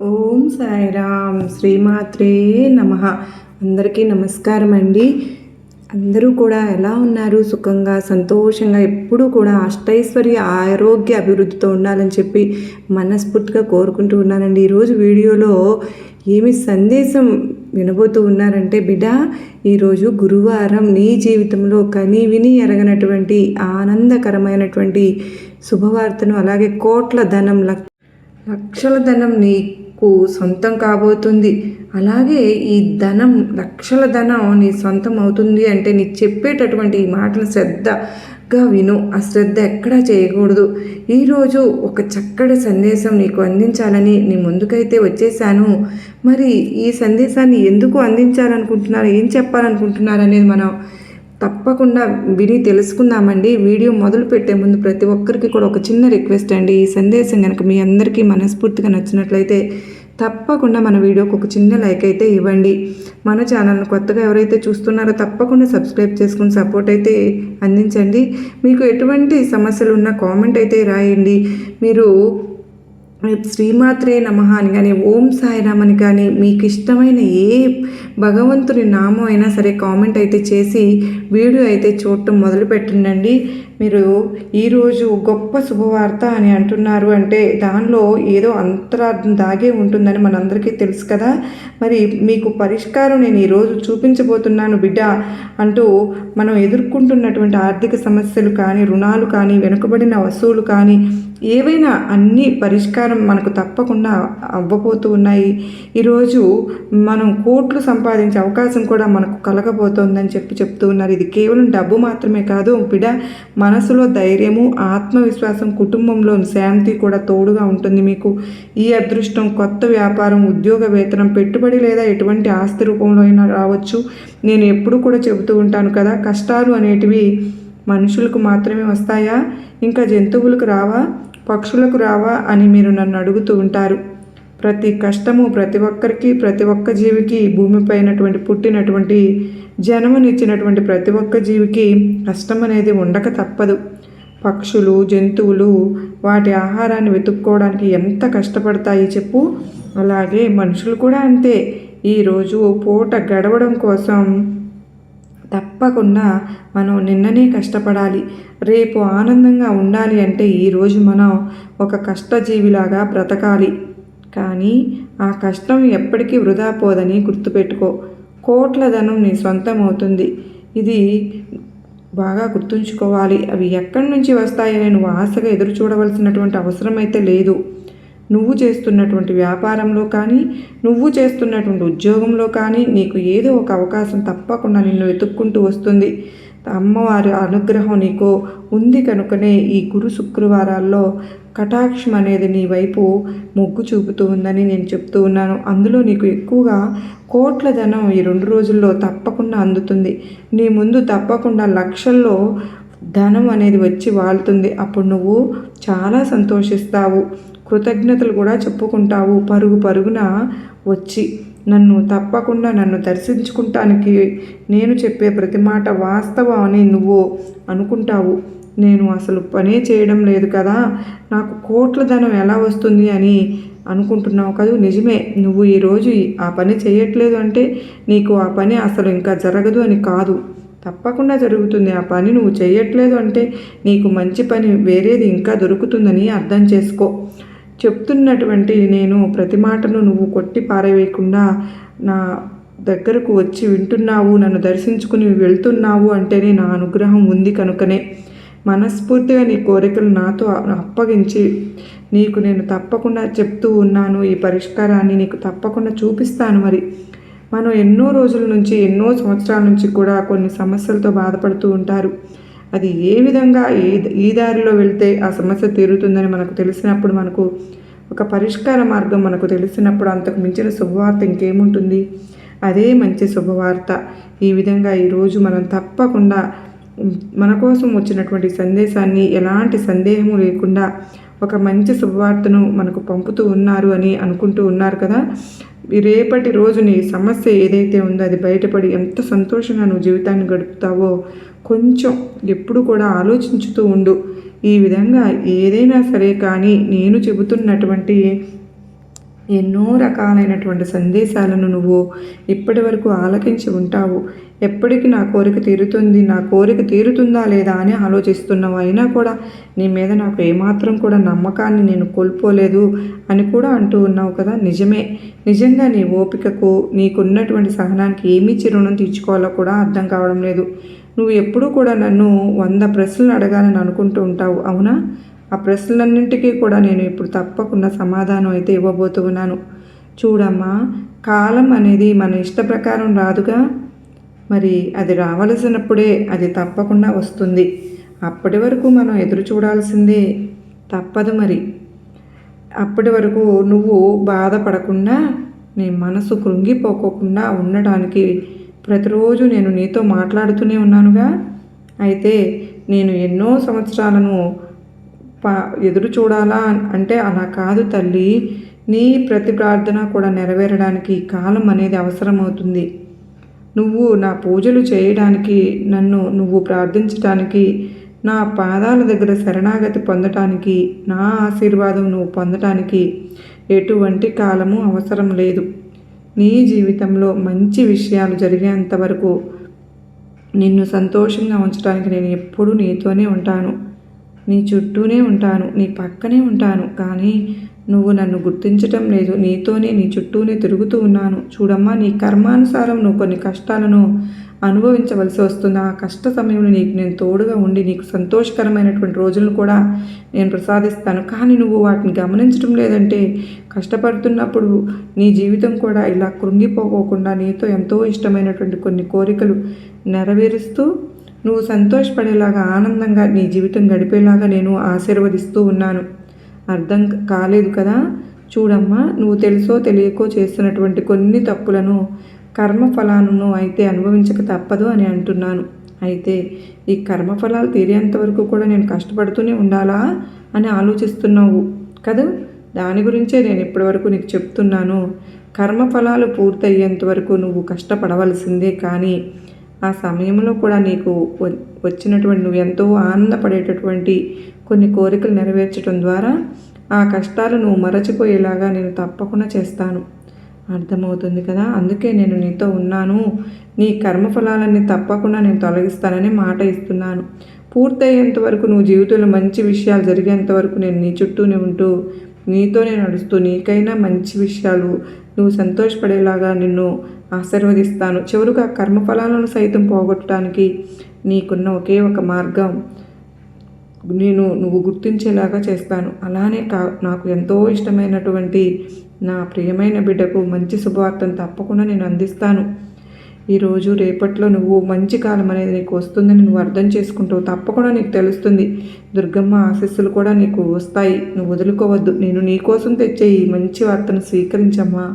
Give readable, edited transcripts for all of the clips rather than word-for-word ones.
ఓం సాయిరామ్ శ్రీమాత్రే నమః. అందరికీ నమస్కారం అండి. అందరూ కూడా ఎలా ఉన్నారు? సుఖంగా సంతోషంగా ఎప్పుడూ కూడా అష్టైశ్వర్య ఆరోగ్య అభివృద్ధితో ఉండాలని చెప్పి మనస్ఫూర్తిగా కోరుకుంటూ ఉన్నానండి. ఈరోజు వీడియోలో ఏమి సందేశం వినబోతూ ఉన్నారంటే, బిడ్డ, ఈరోజు గురువారం నీ జీవితంలో కని విని ఎరగనటువంటి ఆనందకరమైనటువంటి శుభవార్తను, అలాగే కోట్ల ధనం లక్షల ధనం నీకు సొంతం కాబోతుంది. అలాగే ఈ ధనం, లక్షల ధనం నీ సొంతం అవుతుంది అంటే నీ చెప్పేటటువంటి ఈ మాటలు శ్రద్ధగా విను. ఆ శ్రద్ధ ఎక్కడా చేయకూడదు. ఈరోజు ఒక చక్కటి సందేశం నీకు అందించాలని నీ ముందుకైతే వచ్చేసాను. మరి ఈ సందేశాన్ని ఎందుకు అందించాలనుకుంటున్నారు, ఏం చెప్పాలనుకుంటున్నారు అనేది మనం తప్పకుండా విని తెలుసుకుందామండి. వీడియో మొదలు పెట్టే ముందు ప్రతి ఒక్కరికి కూడా ఒక చిన్న రిక్వెస్ట్ అండి. ఈ సందేశం కనుక మీ అందరికీ మనస్ఫూర్తిగా నచ్చినట్లయితే తప్పకుండా మన వీడియోకి ఒక చిన్న లైక్ అయితే ఇవ్వండి. మన ఛానల్ని కొత్తగా ఎవరైతే చూస్తున్నారో తప్పకుండా సబ్స్క్రైబ్ చేసుకుని సపోర్ట్ అయితే అందించండి. మీకు ఎటువంటి సమస్యలు ఉన్నా కామెంట్ అయితే రాయండి. మీరు శ్రీమాత్రే నమః అని కానీ, ఓం సాయిరామ్ అని కానీ, మీకు ఇష్టమైన ఏ భగవంతుని నామం అయినా సరే కామెంట్ అయితే చేసి వీడియో అయితే చూడటం మొదలు పెట్టండి. మీరు ఈరోజు గొప్ప శుభవార్త అని అంటున్నారు అంటే దానిలో ఏదో అంతరార్థం దాగే ఉంటుందని మనందరికీ తెలుసు కదా. మరి మీకు పరిష్కారం నేను ఈరోజు చూపించబోతున్నాను బిడ్డ అంటూ మనం ఎదుర్కొంటున్నటువంటి ఆర్థిక సమస్యలు కానీ, రుణాలు కానీ, వెనుకబడిన వస్తువులు కానీ, ఏవైనా అన్ని పరిష్కారం మనకు తప్పకుండా అవ్వబోతూ ఉన్నాయి. ఈరోజు మనం కోట్లు సంపాదించే అవకాశం కూడా మనకు కలగబోతోందని చెప్తూ ఉన్నారు. ఇది కేవలం డబ్బు మాత్రమే కాదు బిడ్డ, మనసులో ధైర్యము, ఆత్మవిశ్వాసం, కుటుంబంలో శాంతి కూడా తోడుగా ఉంటుంది మీకు. ఈ అదృష్టం కొత్త వ్యాపారం, ఉద్యోగ వేతనం, పెట్టుబడి లేదా ఎటువంటి ఆస్తి రూపంలో అయినా రావచ్చు. నేను ఎప్పుడు కూడా చెబుతూ ఉంటాను కదా, కష్టాలు అనేటివి మనుషులకు మాత్రమే వస్తాయా, ఇంకా జంతువులకు రావా, పక్షులకు రావా అని మీరు నన్ను అడుగుతూ ఉంటారు. ప్రతి కష్టము ప్రతి ఒక్కరికి, ప్రతి ఒక్క జీవికి, భూమిపైనటువంటి పుట్టినటువంటి జన్మనిచ్చినటువంటి ప్రతి ఒక్క జీవికి కష్టం అనేది ఉండక తప్పదు. పక్షులు, జంతువులు వాటి ఆహారాన్ని వెతుక్కోవడానికి ఎంత కష్టపడతాయి చెప్పు. అలాగే మనుషులు కూడా అంతే. ఈరోజు పూట గడవడం కోసం తప్పకుండా మనం నిన్ననే కష్టపడాలి. రేపు ఆనందంగా ఉండాలి అంటే ఈరోజు మనం ఒక కష్టజీవిలాగా బ్రతకాలి. కానీ ఆ కష్టం ఎప్పటికీ వృధా పోదని గుర్తుపెట్టుకో. కోట్ల ధనం నీ సొంతం అవుతుంది. ఇది బాగా గుర్తుంచుకోవాలి. అవి ఎక్కడి నుంచి వస్తాయని నువ్వు ఆశగా ఎదురు చూడవలసినటువంటి అవసరం అయితే లేదు. నువ్వు చేస్తున్నటువంటి వ్యాపారంలో కానీ, నువ్వు చేస్తున్నటువంటి ఉద్యోగంలో కానీ నీకు ఏదో ఒక అవకాశం తప్పకుండా నిన్ను వెతుక్కుంటూ వస్తుంది. అమ్మవారి అనుగ్రహం నీకు ఉంది కనుకనే ఈ గురు శుక్రవారాల్లో కటాక్షం అనేది నీ వైపు మొగ్గు చూపుతూ ఉందని నేను చెప్తూ ఉన్నాను. అందులో నీకు ఎక్కువగా కోట్ల ధనం ఈ 2 రోజుల్లో తప్పకుండా అందుతుంది. నీ ముందు తప్పకుండా లక్షల్లో ధనం అనేది వచ్చి వాళ్తుంది. అప్పుడు నువ్వు చాలా సంతోషిస్తావు, కృతజ్ఞతలు కూడా చెప్పుకుంటావు. పరుగున వచ్చి తప్పకుండా నన్ను దర్శించుకుంటానికి నేను చెప్పే ప్రతి మాట వాస్తవం అని నువ్వు అనుకుంటావు. నేను అసలు పనే చేయడం లేదు కదా, నాకు కోట్ల ధనం ఎలా వస్తుంది అని అనుకుంటున్నావు కదా. నిజమే, నువ్వు ఈరోజు ఆ పని చేయట్లేదు అంటే నీకు ఆ పని అసలు ఇంకా జరగదు అని కాదు, తప్పకుండా జరుగుతుంది. ఆ పని నువ్వు చేయట్లేదు అంటే నీకు మంచి పని వేరేది ఇంకా దొరుకుతుందని అర్థం చేసుకో. చెప్తున్నటువంటి నేను ప్రతి మాటను నువ్వు కొట్టి పారవేయకుండా నా దగ్గరకు వచ్చి వింటున్నావు, నన్ను దర్శించుకుని వెళ్తున్నావు అంటేనే నా అనుగ్రహం ఉంది కనుకనే. మనస్ఫూర్తిగా నీ కోరికలు నాతో అప్పగించి నీకు నేను తప్పకుండా చెప్తూ ఉన్నాను. ఈ పరిష్కారాన్ని నీకు తప్పకుండా చూపిస్తాను. మరి మనం ఎన్నో రోజుల నుంచి, ఎన్నో సంవత్సరాల నుంచి కూడా కొన్ని సమస్యలతో బాధపడుతూ ఉంటారు. అది ఏ విధంగా ఈ దారిలో వెళ్తే ఆ సమస్య తీరుతుందని మనకు తెలిసినప్పుడు, మనకు ఒక పరిష్కార మార్గం మనకు తెలిసినప్పుడు అంతకు మించిన శుభవార్త ఇంకేముంటుంది. అదే మంచి శుభవార్త. ఈ విధంగా ఈరోజు మనం తప్పకుండా మన కోసం వచ్చినటువంటి సందేశాన్ని ఎలాంటి సందేహము లేకుండా ఒక మంచి శుభవార్తను మనకు పంపుతూ ఉన్నారు అని అనుకుంటూ ఉన్నారు కదా. రేపటి రోజు నీ సమస్య ఏదైతే ఉందో అది బయటపడి ఎంత సంతోషంగా నువ్వు జీవితాన్ని గడుపుతావో కొంచెం ఎప్పుడు కూడా ఆలోచించుతూ ఉండు. ఈ విధంగా ఏదైనా సరే కానీ నేను చెబుతున్నటువంటి ఎన్నో రకాలైనటువంటి సందేశాలను నువ్వు ఇప్పటి వరకు ఆలకించి ఉంటావు. ఎప్పటికి నా కోరిక తీరుతుంది, నా కోరిక తీరుతుందా లేదా అని ఆలోచిస్తున్నావు. అయినా కూడా నీ మీద నాకు ఏమాత్రం కూడా నమ్మకాన్ని నేను కోల్పోలేదు అని కూడా అంటూ ఉన్నావు కదా. నిజమే. నిజంగా నీ ఓపికకు, నీకున్నటువంటి సహనానికి ఏమిచ్చి రుణం తీర్చుకోవాలో కూడా అర్థం కావడం లేదు. నువ్వు ఎప్పుడూ కూడా నన్ను 100 ప్రశ్నలు అడగాలని అనుకుంటూ ఉంటావు, అవునా? ఆ ప్రశ్నలన్నింటికీ కూడా నేను ఇప్పుడు తప్పకుండా సమాధానం అయితే ఇవ్వబోతూ ఉన్నాను. చూడమ్మా, కాలం అనేది మన ఇష్ట ప్రకారం రాదుగా. మరి అది రావలసినప్పుడే అది తప్పకుండా వస్తుంది. అప్పటి వరకు మనం ఎదురు చూడాల్సిందే, తప్పదు మరి. అప్పటి వరకు నువ్వు బాధపడకుండా, నీ మనసు కృంగిపోకోకుండా ఉండడానికి ప్రతిరోజు నేను నీతో మాట్లాడుతూనే ఉన్నానుగా. అయితే నేను ఎన్నో సంవత్సరాలను ఎదురు చూడాలా అంటే అలా కాదు తల్లి. నీ ప్రతి ప్రార్థన కూడా నెరవేరడానికి కాలం అనేది అవసరమవుతుంది. నువ్వు నా పూజలు చేయడానికి, నన్ను నువ్వు ప్రార్థించటానికి, నా పాదాల దగ్గర శరణాగతి పొందటానికి, నా ఆశీర్వాదం నువ్వు పొందటానికి ఎటువంటి కాలము అవసరం లేదు. నీ జీవితంలో మంచి విషయాలు జరిగేంత వరకు నిన్ను సంతోషంగా ఉంచడానికి నేను ఎప్పుడూ నీతోనే ఉంటాను, నీ చుట్టూనే ఉంటాను, నీ పక్కనే ఉంటాను. కానీ నువ్వు నన్ను గుర్తించటం లేదు. నీతోనే, నీ చుట్టూనే తిరుగుతూ ఉన్నాను. చూడమ్మా, నీ కర్మానుసారం నువ్వు కొన్ని కష్టాలను అనుభవించవలసి వస్తుంది. ఆ కష్ట సమయంలో నీకు నేను తోడుగా ఉండి నీకు సంతోషకరమైనటువంటి రోజులను కూడా నేను ప్రసాదిస్తాను. కానీ నువ్వు వాటిని గమనించడం లేదంటే కష్టపడుతున్నప్పుడు నీ జీవితం కూడా ఇలా కృంగిపోకోకుండా నీతో ఎంతో ఇష్టమైనటువంటి కొన్ని కోరికలు నెరవేరుస్తూ నువ్వు సంతోషపడేలాగా, ఆనందంగా నీ జీవితం గడిపేలాగా నేను ఆశీర్వదిస్తూ ఉన్నాను. అర్థం కాలేదు కదా. చూడమ్మా, నువ్వు తెలుసో తెలియకో చేస్తున్నటువంటి కొన్ని తప్పులను, కర్మఫలాలను అయితే అనుభవించక తప్పదు అని అంటున్నాను. అయితే ఈ కర్మఫలాలు తీరేంత వరకు కూడా నేను కష్టపడుతూనే ఉండాలా అని ఆలోచిస్తున్నావు కదా. దాని గురించే నేను ఇప్పటివరకు నీకు చెప్తున్నాను. కర్మఫలాలు పూర్తయ్యేంత వరకు నువ్వు కష్టపడవలసిందే. కానీ ఆ సమయంలో కూడా నీకు వచ్చినటువంటి, నువ్వు ఎంతో ఆనందపడేటటువంటి కొన్ని కోరికలు నెరవేర్చడం ద్వారా ఆ కష్టాలు నువ్వు మరచిపోయేలాగా నేను తప్పకుండా చేస్తాను. అర్థమవుతుంది కదా. అందుకే నేను నీతో ఉన్నాను. నీ కర్మఫలాలన్నీ తప్పకుండా నేను తొలగిస్తానని మాట ఇస్తున్నాను. పూర్తయ్యేంత వరకు, నువ్వు జీవితంలో మంచి విషయాలు జరిగేంత వరకు నేను నీ చుట్టూనే ఉంటూ, నీతోనే నడుస్తూ, నీకైనా మంచి విషయాలు, నువ్వు సంతోషపడేలాగా నిన్ను ఆశీర్వదిస్తాను. చివరిగా కర్మఫలాలను సైతం పోగొట్టడానికి నీకున్న ఒకే ఒక మార్గం నువ్వు గుర్తించేలాగా చేస్తాను. అలానే నాకు ఎంతో ఇష్టమైనటువంటి నా ప్రియమైన బిడ్డకు మంచి శుభవార్తను తప్పకుండా నేను అందిస్తాను. ఈరోజు రేపట్లో నువ్వు మంచి కాలం అనేది నీకు వస్తుందని నువ్వు అర్థం చేసుకుంటావు. తప్పకుండా నీకు తెలుస్తుంది. దుర్గమ్మ ఆశీస్సులు కూడా నీకు వస్తాయి. నువ్వు వదులుకోవద్దు. నేను నీ కోసం తెచ్చే ఈ మంచి వార్తను స్వీకరించమ్మా.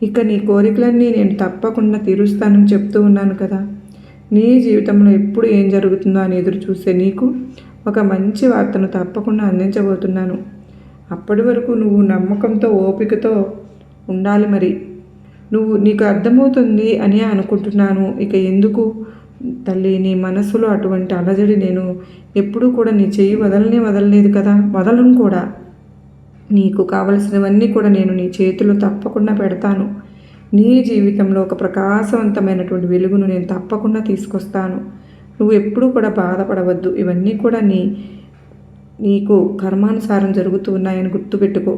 ఇక నీ కోరికలన్నీ నేను తప్పకుండా తీరుస్తానని చెప్తూ ఉన్నాను కదా. నీ జీవితంలో ఎప్పుడు ఏం జరుగుతుందో అని ఎదురు చూసే నీకు ఒక మంచి వార్తను తప్పకుండా అందించబోతున్నాను. అప్పటి వరకు నువ్వు నమ్మకంతో, ఓపికతో ఉండాలి. మరి నీకు అర్థమవుతుంది అని అనుకుంటున్నాను. ఇక ఎందుకు తల్లి, నీ మనసులో అటువంటి అలజడి నేను ఎప్పుడూ కూడా నీ చెయ్యి వదలలేదు కదా, వదలను కూడా. నీకు కావలసినవన్నీ కూడా నేను నీ చేతిలో తప్పకుండా పెడతాను. నీ జీవితంలో ఒక ప్రకాశవంతమైనటువంటి వెలుగును నేను తప్పకుండా తీసుకొస్తాను. నువ్వు ఎప్పుడూ కూడా బాధపడవద్దు. ఇవన్నీ కూడా నీకు కర్మానుసారం జరుగుతూ ఉన్నాయని గుర్తుపెట్టుకో.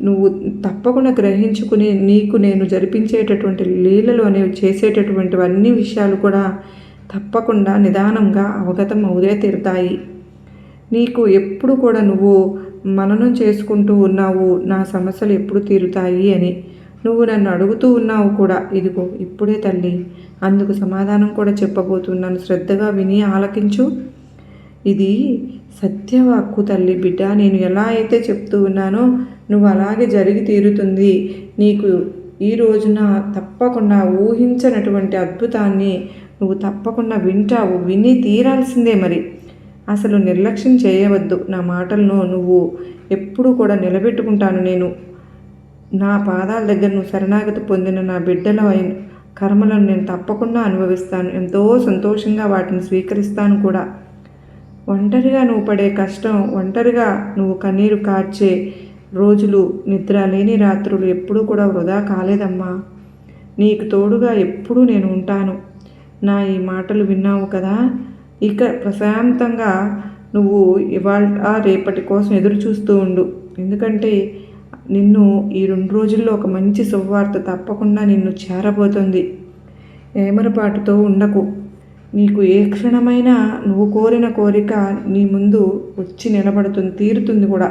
నువ్వు తప్పకుండా గ్రహించుకుని నీకు నేను జరిపించేటటువంటి లీలలు అనేవి, చేసేటటువంటివన్నీ విషయాలు కూడా తప్పకుండా నిదానంగా అవగతం అవుదే తీరుతాయి. నీకు ఎప్పుడు కూడా నువ్వు మననం చేసుకుంటూ ఉన్నావు, నా సమస్యలు ఎప్పుడు తీరుతాయి అని నువ్వు నన్ను అడుగుతూ ఉన్నావు కూడా. ఇదిగో ఇప్పుడే తల్లి అందుకు సమాధానం కూడా చెప్పబోతున్నాను. శ్రద్ధగా విని ఆలకించు. ఇది సత్యవాక్కు తల్లి. బిడ్డ, నేను ఎలా అయితే చెప్తూ ఉన్నానో నువ్వు అలాగే జరిగి తీరుతుంది. నీకు ఈ రోజున తప్పకుండా ఊహించనటువంటి అద్భుతాన్ని నువ్వు తప్పకుండా వింటావు. విని తీరాల్సిందే. మరి అసలు నిర్లక్ష్యం చేయవద్దు. నా మాటలను నువ్వు ఎప్పుడూ కూడా నిలబెట్టుకుంటాను. నేను నా పాదాల దగ్గర నువ్వు శరణాగతి పొందిన నా బిడ్డల కర్మలను నేను తప్పకుండా అనుభవిస్తాను. ఎంతో సంతోషంగా వాటిని స్వీకరిస్తాను కూడా. ఒంటరిగా నువ్వు పడే కష్టం, ఒంటరిగా నువ్వు కన్నీరు కార్చే రోజులు, నిద్ర లేని రాత్రులు ఎప్పుడూ కూడా వృధా కాలేదమ్మా. నీకు తోడుగా ఎప్పుడూ నేను ఉంటాను. నా ఈ మాటలు విన్నావు కదా, ఇక ప్రశాంతంగా నువ్వు ఇవాళ రేపటి కోసం ఎదురు చూస్తూ ఉండు. ఎందుకంటే నిన్ను ఈ 2 రోజుల్లో ఒక మంచి శుభవార్త తప్పకుండా నిన్ను చేరబోతుంది. ఏమరపాటుతో ఉండకు. నీకు ఏ క్షణమైనా నువ్వు కోరిన కోరిక నీ ముందు వచ్చి నిలబడుతుంది, తీరుతుంది కూడా.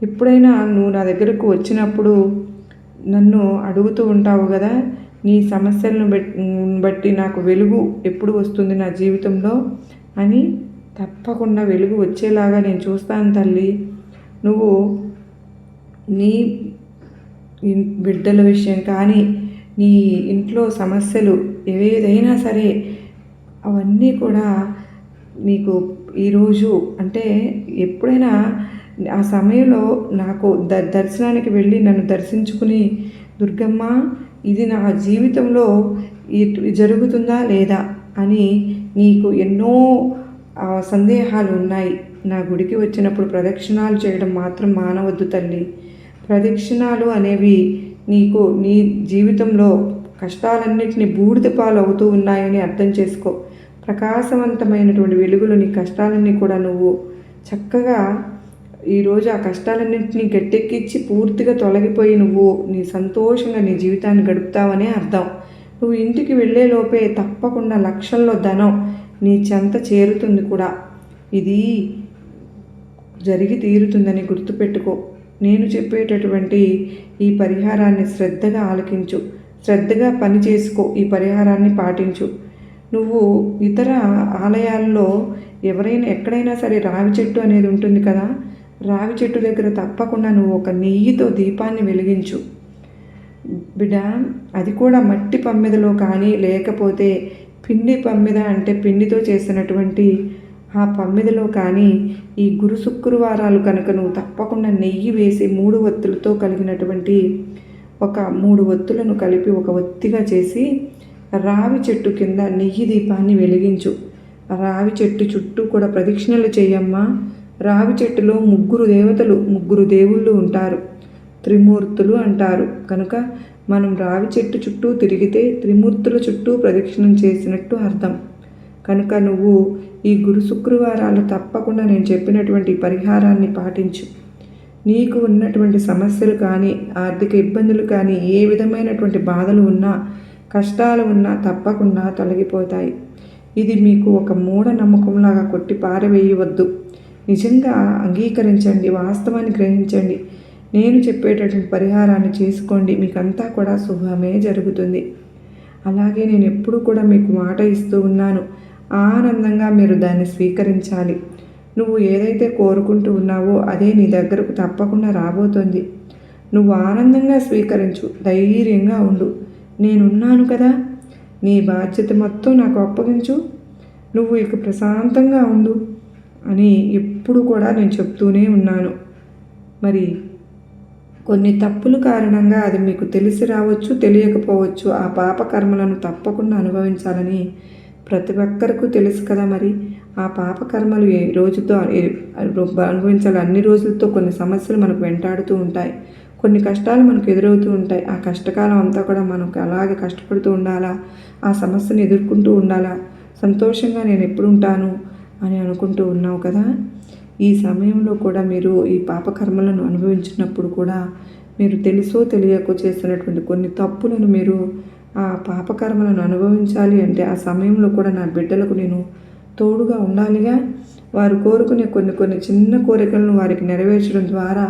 ఎప్పుడైనా నువ్వు నా దగ్గరకు వచ్చినప్పుడు నన్ను అడుగుతూ ఉంటావు కదా, నీ సమస్యలను బట్టి నాకు వెలుగు ఎప్పుడు వస్తుంది నా జీవితంలో అని. తప్పకుండా వెలుగు వచ్చేలాగా నేను చూస్తాను తల్లి. నువ్వు నీ బిడ్డల విషయం కానీ, నీ ఇంట్లో సమస్యలు ఏదైనా సరే అవన్నీ కూడా నీకు ఈరోజు అంటే ఎప్పుడైనా ఆ సమయంలో నాకు దర్శనానికి వెళ్ళి నన్ను దర్శించుకుని, దుర్గమ్మ ఇది నా జీవితంలో జరుగుతుందా లేదా అని నీకు ఎన్నో సందేహాలు ఉన్నాయి. నా గుడికి వచ్చినప్పుడు ప్రదక్షిణాలు చేయడం మాత్రం మానవద్దు తల్లి. ప్రదక్షిణాలు అనేవి నీకు నీ జీవితంలో కష్టాలన్నింటినీ బూడిద పాలు అవుతూ ఉన్నాయని అర్థం చేసుకో. ప్రకాశవంతమైనటువంటి వెలుగులు నీ కష్టాలన్నీ కూడా నువ్వు చక్కగా ఈరోజు ఆ కష్టాలన్నింటినీ గట్టెక్కించి పూర్తిగా తొలగిపోయి నువ్వు నీ సంతోషంగా నీ జీవితాన్ని గడుపుతావనే అర్థం. నువ్వు ఇంటికి వెళ్ళేలోపే తప్పకుండా లక్షల్లో ధనం నీ చెంత చేరుతుంది కూడా. ఇది జరిగి తీరుతుందని గుర్తుపెట్టుకో. నేను చెప్పేటటువంటి ఈ పరిహారాన్ని శ్రద్ధగా ఆలకించు, శ్రద్ధగా పని చేసుకో, ఈ పరిహారాన్ని పాటించు. నువ్వు ఇతర ఆలయాల్లో ఎక్కడైనా సరే రావి చెట్టు అనేది ఉంటుంది కదా, రావి చెట్టు దగ్గర తప్పకుండా నువ్వు ఒక నెయ్యితో దీపాన్ని వెలిగించు బిడ్డ. అది కూడా మట్టి పమ్మెదలో కానీ, లేకపోతే పిండి పమ్మెద అంటే పిండితో చేసినటువంటి ఆ పమ్మెదలో కానీ, ఈ గురు శుక్రవారాలు కనుక నువ్వు తప్పకుండా నెయ్యి వేసి 3 ఒత్తులతో కలిగినటువంటి ఒక 3 ఒత్తులను కలిపి ఒక ఒత్తిగా చేసి రావి చెట్టు కింద నెయ్యి దీపాన్ని వెలిగించు. రావి చెట్టు చుట్టూ కూడా ప్రదక్షిణలు చేయమ్మా. రావి చెట్టులో 3 దేవతలు, 3 దేవుళ్ళు ఉంటారు, త్రిమూర్తులు అంటారు. కనుక మనం రావి చెట్టు చుట్టూ తిరిగితే త్రిమూర్తుల చుట్టూ ప్రదక్షిణం చేసినట్టు అర్థం. కనుక నువ్వు ఈ గురు శుక్రవారాలు తప్పకుండా నేను చెప్పినటువంటి పరిహారాన్ని పాటించు. నీకు ఉన్నటువంటి సమస్యలు కానీ, ఆర్థిక ఇబ్బందులు కానీ, ఏ విధమైనటువంటి బాధలు ఉన్నా, కష్టాలు ఉన్నా తప్పకుండా తొలగిపోతాయి. ఇది మీకు ఒక మూఢనమ్మకంలాగా కొట్టి పారవేయవద్దు. నిజంగా అంగీకరించండి, వాస్తవాన్ని గ్రహించండి. నేను చెప్పేటటువంటి పరిహారాన్ని చేసుకోండి, మీకంతా కూడా శుభమే జరుగుతుంది. అలాగే నేను ఎప్పుడు కూడా మీకు మాట ఇస్తూ ఉన్నాను, ఆనందంగా మీరు దాన్ని స్వీకరించాలి. నువ్వు ఏదైతే కోరుకుంటూ ఉన్నావో అదే నీ దగ్గరకు తప్పకుండా రాబోతుంది. నువ్వు ఆనందంగా స్వీకరించు, ధైర్యంగా ఉండు. నేనున్నాను కదా, నీ బాధ్యత మొత్తం నాకు అప్పగించు, నువ్వు ఇక ప్రశాంతంగా ఉండు అని ఎప్పుడు కూడా నేను చెప్తూనే ఉన్నాను. మరి కొన్ని తప్పుల కారణంగా అది మీకు తెలిసి రావచ్చు, తెలియకపోవచ్చు. ఆ పాప కర్మలను తప్పకుండా అనుభవించాలని ప్రతి ఒక్కరికి తెలుసు కదా. మరి ఆ పాప కర్మలు ఏ రోజుతో అనుభవించాలి. అన్ని రోజులతో కొన్ని సమస్యలు మనకు వెంటాడుతూ ఉంటాయి, కొన్ని కష్టాలు మనకు ఎదురవుతూ ఉంటాయి. ఆ కష్టకాలం అంతా కూడా మనకు అలాగే కష్టపడుతూ ఉండాలా, ఆ సమస్యను ఎదుర్కొంటూ ఉండాలా, సంతోషంగా నేను ఎప్పుడు ఉంటాను అని అనుకుంటూ ఉన్నావు కదా. ఈ సమయంలో కూడా మీరు ఈ పాపకర్మలను అనుభవించినప్పుడు కూడా మీరు తెలుసో తెలియకో చేసినటువంటి కొన్ని తప్పులను మీరు ఆ పాపకర్మలను అనుభవించాలి అంటే ఆ సమయంలో కూడా నా బిడ్డలకు నేను తోడుగా ఉండాలిగా. వారు కోరుకునే కొన్ని చిన్న కోరికలను వారికి నెరవేర్చడం ద్వారా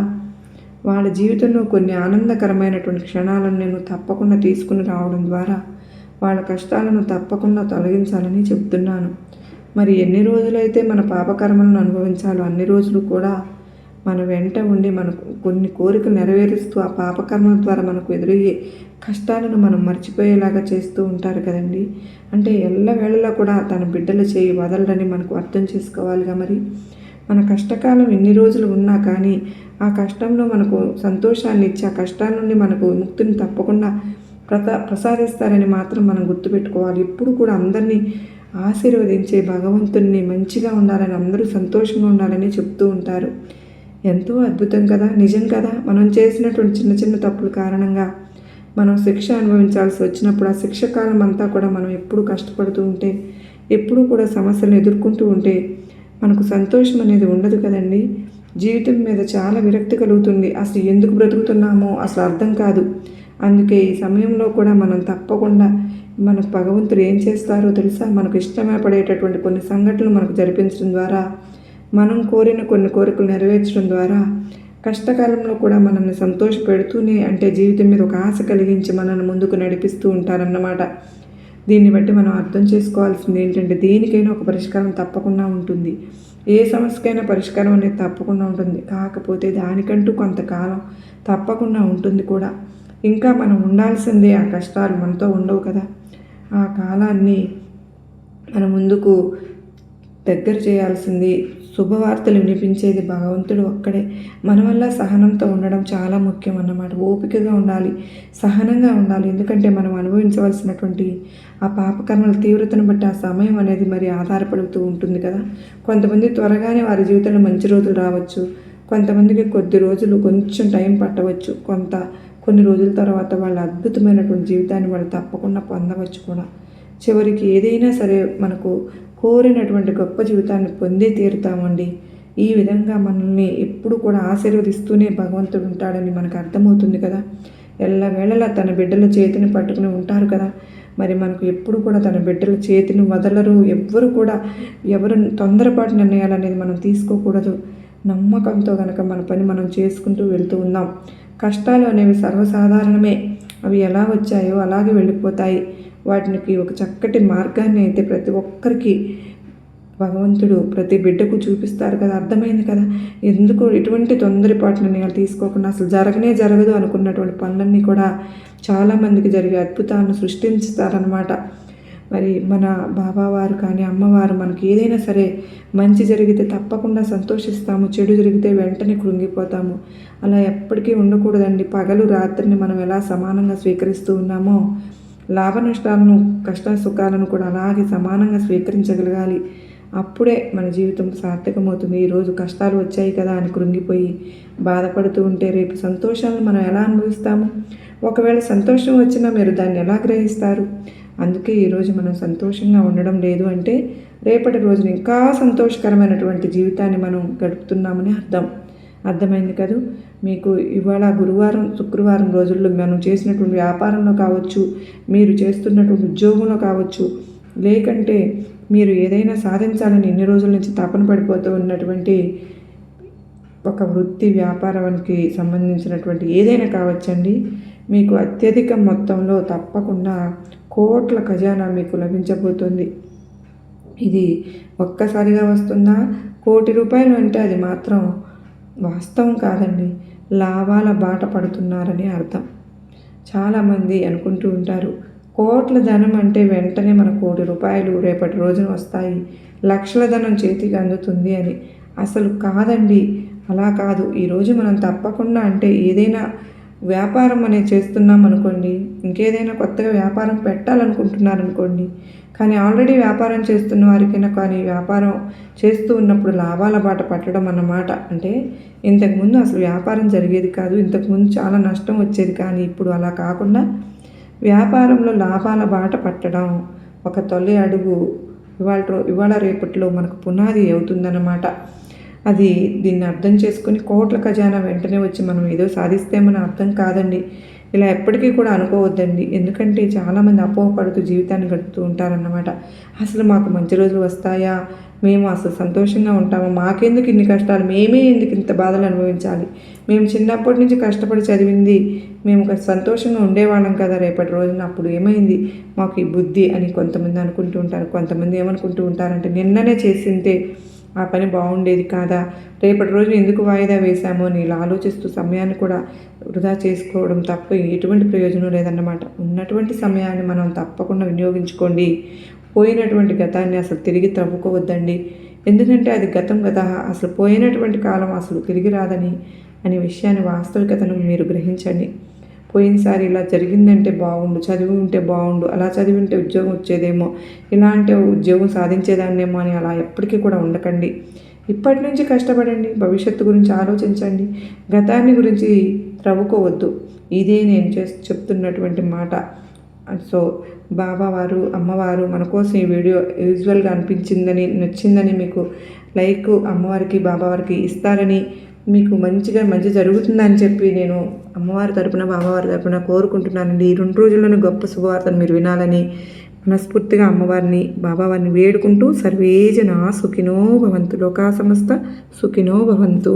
వాళ్ళ జీవితంలో కొన్ని ఆనందకరమైనటువంటి క్షణాలను నేను తప్పకుండా తీసుకుని రావడం ద్వారా వాళ్ళ కష్టాలను తప్పకుండా తొలగించాలని చెప్తున్నాను. మరి ఎన్ని రోజులైతే మన పాపకర్మలను అనుభవించాలో అన్ని రోజులు కూడా మన వెంట ఉండి మనకు కొన్ని కోరికలు నెరవేరుస్తూ ఆ పాపకర్మల ద్వారా మనకు ఎదురయ్యే కష్టాలను మనం మర్చిపోయేలాగా చేస్తూ ఉంటారు కదండి. అంటే ఎల్లవేళలా కూడా తన బిడ్డలు చేయి వదలరని మనకు అర్థం చేసుకోవాలిగా. మరి మన కష్టకాలం ఎన్ని రోజులు ఉన్నా కానీ ఆ కష్టంలో మనకు సంతోషాన్ని ఇచ్చి ఆ కష్టాల నుండి మనకు ముక్తిని తప్పకుండా ప్రసాదిస్తారని మాత్రం మనం గుర్తుపెట్టుకోవాలి. ఎప్పుడు కూడా అందరినీ ఆశీర్వదించే భగవంతుణ్ణి మంచిగా ఉండాలని, అందరూ సంతోషంగా ఉండాలని చెప్తూ ఉంటారు. ఎంతో అద్భుతం కదా, నిజం కదా. మనం చేసినటువంటి చిన్న చిన్న తప్పుల కారణంగా మనం శిక్ష అనుభవించాల్సి వచ్చినప్పుడు ఆ శిక్ష కాలం అంతా కూడా మనం ఎప్పుడూ కష్టపడుతూ ఉంటే, ఎప్పుడూ కూడా సమస్యలను ఎదుర్కొంటూ ఉంటే మనకు సంతోషం అనేది ఉండదు కదండి. జీవితం మీద చాలా విరక్తి కలుగుతుంది. అసలు ఎందుకు బ్రతుకుతున్నామో అసలు అర్థం కాదు. అందుకే ఈ సమయంలో కూడా మనం తప్పకుండా మనకు భగవంతుడు ఏం చేస్తారో తెలుసా? మనకు ఇష్టపడేటటువంటి కొన్ని సంఘటనలు మనకు జరిపించడం ద్వారా, మనం కోరిన కొన్ని కోరికలు నెరవేర్చడం ద్వారా, కష్టకాలంలో కూడా మనల్ని సంతోషపెడుతూనే, అంటే జీవితం మీద ఒక ఆశ కలిగించి మనల్ని ముందుకు నడిపిస్తూ ఉంటారన్నమాట. దీన్ని బట్టి మనం అర్థం చేసుకోవాల్సింది ఏంటంటే, దేనికైనా ఒక పరిష్కారం తప్పకుండా ఉంటుంది. ఏ సమస్యకైనా పరిష్కారం అనేది తప్పకుండా ఉంటుంది. కాకపోతే దానికంటూ కొంతకాలం తప్పకుండా ఉంటుంది కూడా. ఇంకా మనం ఉండాల్సిందే, ఆ కష్టాలు మనతో ఉండవు కదా. ఆ కాలాన్ని మన ముందుకు దగ్గర చేయాల్సింది, శుభవార్తలు వినిపించేది భగవంతుడు ఒక్కడే. మన వల్ల సహనంతో ఉండడం చాలా ముఖ్యం అన్నమాట. ఓపికగా ఉండాలి, సహనంగా ఉండాలి. ఎందుకంటే మనం అనుభవించవలసినటువంటి ఆ పాపకర్మల తీవ్రతను బట్టి ఆ సమయం అనేది మరి ఆధారపడుతూ ఉంటుంది కదా. కొంతమంది త్వరగానే వారి జీవితంలో మంచి రోజులు రావచ్చు, కొంతమందికి కొద్ది రోజులు కొంచెం టైం పట్టవచ్చు, కొన్ని రోజుల తర్వాత వాళ్ళ అద్భుతమైనటువంటి జీవితాన్ని వాళ్ళు తప్పకుండా పొందవచ్చు కూడా. చివరికి ఏదైనా సరే మనకు కోరినటువంటి గొప్ప జీవితాన్ని పొందే తీరుతామండి. ఈ విధంగా మనల్ని ఎప్పుడు కూడా ఆశీర్వదిస్తూనే భగవంతుడు ఉంటాడని మనకు అర్థమవుతుంది కదా. ఎల్లవేళలా తన బిడ్డల చేతిని పట్టుకుని ఉంటారు కదా. మరి మనకు ఎప్పుడు కూడా తన బిడ్డల చేతిని వదలరు. ఎవరు తొందరపాటు నిర్ణయాలు అనేది మనం తీసుకోకూడదు. నమ్మకంతో కనుక మన పని మనం చేసుకుంటూ వెళ్తూ ఉందాం. కష్టాలు అనేవి సర్వసాధారణమే. అవి ఎలా వచ్చాయో అలాగే వెళ్ళిపోతాయి. వాటికి ఒక చక్కటి మార్గాన్ని అయితే ప్రతి ఒక్కరికి భగవంతుడు ప్రతి బిడ్డకు చూపిస్తారు కదా. అర్థమైంది కదా. ఎందుకు ఎటువంటి తొందరపాటు నిర్ణయాలు తీసుకోకుండా అసలు జరగదు అనుకున్నటువంటి పనులన్నీ కూడా చాలామందికి జరిగే అద్భుతాలను సృష్టించుతారనమాట. మరి మన బాబావారు కానీ అమ్మవారు మనకి ఏదైనా సరే మంచి జరిగితే తప్పకుండా సంతోషిస్తాము, చెడు జరిగితే వెంటనే కృంగిపోతాము. అలా ఎప్పటికీ ఉండకూడదండి. పగలు రాత్రిని మనం ఎలా సమానంగా స్వీకరిస్తూ ఉన్నామో, లాభ నష్టాలను, కష్ట సుఖాలను కూడా అలాగే సమానంగా స్వీకరించగలగాలి. అప్పుడే మన జీవితం సార్థకమవుతుంది. ఈరోజు కష్టాలు వచ్చాయి కదా అని కృంగిపోయి బాధపడుతూ ఉంటే రేపు సంతోషాలను మనం ఎలా అనుభవిస్తాము? ఒకవేళ సంతోషం వచ్చినా మీరు దాన్ని ఎలా గ్రహిస్తారు? అందుకే ఈరోజు మనం సంతోషంగా ఉండడం లేదు అంటే రేపటి రోజున ఇంకా సంతోషకరమైనటువంటి జీవితాన్ని మనం గడుపుతున్నామని అర్థమైంది కదా. మీకు ఇవాళ గురువారం, శుక్రవారం రోజుల్లో మనం చేసినటువంటి వ్యాపారంలో కావచ్చు, మీరు చేస్తున్నటువంటి ఉద్యోగంలో కావచ్చు, లేకంటే మీరు ఏదైనా సాధించాలని ఎన్ని రోజుల నుంచి తపన పడిపోతూ ఉన్నటువంటి ఒక వృత్తి వ్యాపారానికి సంబంధించినటువంటి ఏదైనా కావచ్చండి, మీకు అత్యధిక మొత్తంలో తప్పకుండా కోట్ల ఖజానా మీకు లభించబోతుంది. ఇది ఒక్కసారిగా వస్తుందా? ₹1,00,00,000 అంటే అది మాత్రం వాస్తవం కాదండి. లాభాల బాట పడుతున్నారని అర్థం. చాలామంది అనుకుంటూ ఉంటారు, కోట్ల ధనం అంటే వెంటనే మన ₹1,00,00,000 రేపటి రోజున వస్తాయి, లక్షల ధనం చేతికి అందుతుంది అని. అసలు కాదండి, అలా కాదు. ఈరోజు మనం తప్పకుండా అంటే ఏదైనా వ్యాపారం అనేది చేస్తున్నాం అనుకోండి, ఇంకేదైనా కొత్తగా వ్యాపారం పెట్టాలనుకుంటున్నారనుకోండి, కానీ ఆల్రెడీ వ్యాపారం చేస్తున్న వారికైనా కానీ వ్యాపారం చేస్తూ ఉన్నప్పుడు లాభాల బాట పట్టడం అన్నమాట. అంటే ఇంతకుముందు అసలు వ్యాపారం జరిగేది కాదు, ఇంతకుముందు చాలా నష్టం వచ్చేది, కానీ ఇప్పుడు అలా కాకుండా వ్యాపారంలో లాభాల బాట పట్టడం ఒక తొలి అడుగు ఇవాళ రేపట్లో మనకు పునాది అవుతుందన్నమాట. దీన్ని అర్థం చేసుకుని కోట్ల ఖజానా వెంటనే వచ్చి మనం ఏదో సాధిస్తేమని అర్థం కాదండి. ఇలా ఎప్పటికీ కూడా అనుకోవద్దండి. ఎందుకంటే చాలామంది అపోహపడుతూ జీవితాన్ని గడుపుతూ ఉంటారన్నమాట. అసలు మాకు మంచి రోజులు వస్తాయా, మేము అసలు సంతోషంగా ఉంటామా, మాకెందుకు ఇన్ని కష్టాలు, మేమే ఎందుకు ఇంత బాధలు అనుభవించాలి, మేము చిన్నప్పటి నుంచి కష్టపడి చదివింది మేము సంతోషంగా ఉండేవాళ్ళం కదా, రేపటి రోజున అప్పుడు ఏమైంది మాకు ఈ బుద్ధి అని కొంతమంది అనుకుంటూ ఉంటారు. కొంతమంది ఏమనుకుంటూ ఉంటారంటే నిన్ననే చేసింటే ఆ పని బాగుండేది కాదా, రేపటి రోజు ఎందుకు వాయిదా వేశామో అని ఇలా ఆలోచిస్తూ సమయాన్ని కూడా వృధా చేసుకోవడం తప్ప ఎటువంటి ప్రయోజనం లేదన్నమాట. ఉన్నటువంటి సమయాన్ని మనం తప్పకుండా వినియోగించుకోండి. పోయినటువంటి గతాన్ని అసలు తిరిగి తవ్వుకోవద్దండి. ఎందుకంటే అది గతం కదా, అసలు పోయినటువంటి కాలం అసలు తిరిగి రాదని అనే విషయాన్ని, వాస్తవికతను మీరు గ్రహించండి. పోయినసారి ఇలా జరిగిందంటే బాగుండు, చదివి ఉంటే బాగుండు, అలా చదివి ఉంటే ఉద్యోగం వచ్చేదేమో, ఇలా అంటే ఉద్యోగం సాధించేదాన్నేమో అని అలా ఎప్పటికీ కూడా ఉండకండి. ఇప్పటి నుంచి కష్టపడండి, భవిష్యత్తు గురించి ఆలోచించండి, గతాన్ని గురించి త్రవ్వుకోవద్దు. ఇదే నేను చెప్తున్నటువంటి మాట. సో బాబావారు, అమ్మవారు మన కోసం ఈ వీడియో యూజువల్గా అనిపించిందని, నచ్చిందని మీకు లైక్ అమ్మవారికి బాబావారికి ఇస్తారని, మీకు మంచి జరుగుతుందని చెప్పి నేను అమ్మవారి తరపున బాబావారి తరపున కోరుకుంటున్నానండి. ఈ 2 రోజుల్లోనే గొప్ప శుభవార్తను మీరు వినాలని మనస్ఫూర్తిగా అమ్మవారిని బాబావారిని వేడుకుంటూ, సర్వే జనా సుఖినో భవంతు, లోకా సమస్త సుఖినో భవంతు.